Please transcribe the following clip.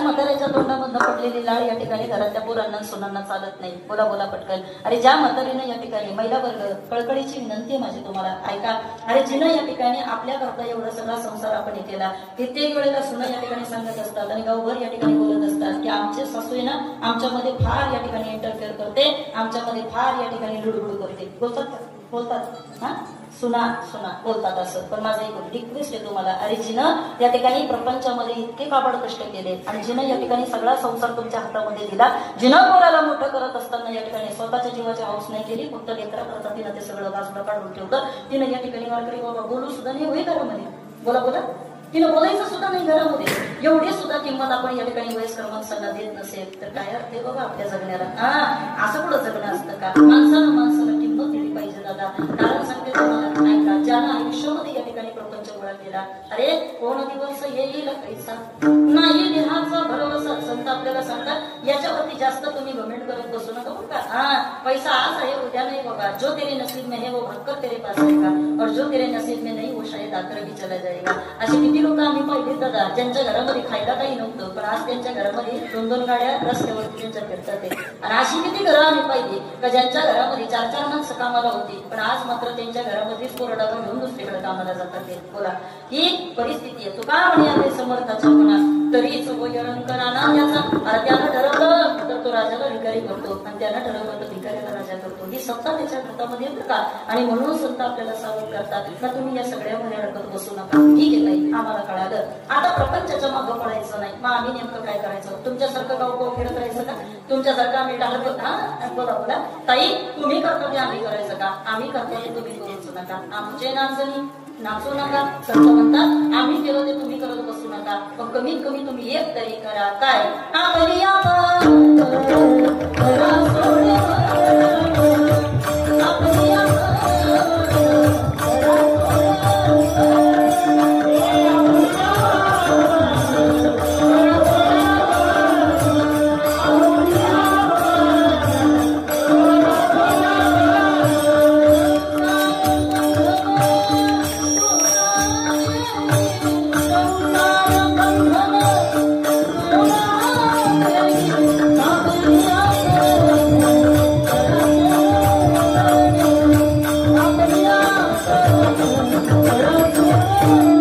म्हाताऱ्याच्या तोंडामधनं पडलेली लाळ या ठिकाणी घरातल्या पोरांना सुनांना चालत नाही. बोला बोला पटकन. अरे ज्या म्हातारीनं या ठिकाणी महिला वर्ग कळकळीची विनंती माझी तुम्हाला ऐका. अरे जिनं या ठिकाणी आपल्या करता एवढा सगळा संसार आपण केला. कित्येक वेळेला सुना या ठिकाणी सांगत असतात आणि गावभर या ठिकाणी बोलत असतात की आमचे सासू ना आमच्यामध्ये फार या ठिकाणी इंटरफेअर करते, आमच्यामध्ये फार या ठिकाणी लुडबुड करते. बोलतात हा सुना सुना बोलतात असं. पण माझं एक रिक्वेस्ट आहे तुम्हाला. अरे जिनं या ठिकाणी प्रपंचामध्ये इतके काबाड कष्ट केले आणि जिनं या ठिकाणी सगळा संसार तुमच्या हातामध्ये दिला, जिनं पोराला मोठं करत असताना या ठिकाणी स्वतःच्या जीवाची हौस नाही केली, फक्त लेकरा करता तिनं ते सगळं बाजूला काढून ठेवलं. तिनं या ठिकाणी वारकरी बाबा बोलू सुद्धा नाही होई घरामध्ये. बोला बोला. तिनं बोलायचं सुद्धा नाही घरामध्ये. एवढी सुद्धा किंमत आपण या ठिकाणी वयस्कर माणसांना देत नसेल तर काय अर्थ आहे बाबा आपल्या जगण्याला. असं कुठं जगणं असतं का? माणसाला किंमत दिली पाहिजे दादा. कारण सांगते तुम्हाला ऐका, ज्यानं आयुष्यामध्ये या ठिकाणी प्रपंच गोळा केला, अरे कोण दिवस येईल पैसा नाही देहाचा भरवसा. संत आपल्याला सांगतात याच्यावरती जास्त तुम्ही गमेंट करत बसू नका बरं का. पैसा आज आहे उद्या नाही बाबा. जो तेरे नसीब में है वो भागकर तेरे पास आएगा और जो तेरे नसीब में नहीं वो शायद आकर भी चला जाएगा. असे किती लोक आम्ही पाहिले दादा ज्यांच्या घरामध्ये खायला काही नव्हतं पण आज त्यांच्या घरामध्ये 2-2 गाड्या रस्त्यावरती त्यांच्या फिरतात. आणि अशी किती घरं आम्ही पाहिजे का ज्यांच्या घरामध्ये 4-4 माणसं कामाला होती पण आज मात्र त्यांच्या घरामध्ये कोरडा घेऊन दुसरीकडे कामाला जातात. बोला ही परिस्थिती आहे. तुका म्हणे समर्थाच्या म्हणा तरीच वयंकराना याचा. अरे त्यानं ठरवलं तर तो राजाला भिकारी करतो आणि त्यानं ठरवलं तर भिकाऱ्याला राजा करतो. ही सत्ता त्याच्या हातामध्ये येतं का? आणि म्हणून संत आपल्याला सावध करतात का तुम्ही या सगळ्यामध्ये अडकत बसू नका. ठीक आहे ताई आम्हाला कळालं. आता प्रपंचाच्या मागं पडायचं नाही. मग आम्ही नेमकं काय करायचं? तुमच्यासारखं गाव फिरत राहायचं का? तुमच्यासारखं आम्ही टाळत हा बोला बोला. ताई तुम्ही करतो ते आम्ही करायचं का? आम्ही करतो ते तुम्ही करूच नका. आमचे नाचणी नाचू नका. संत म्हणतात आम्ही केलं ते तुम्ही करत बसू नका. पण कमीत कमी तुम्ही एक तरी करा. काय? Oh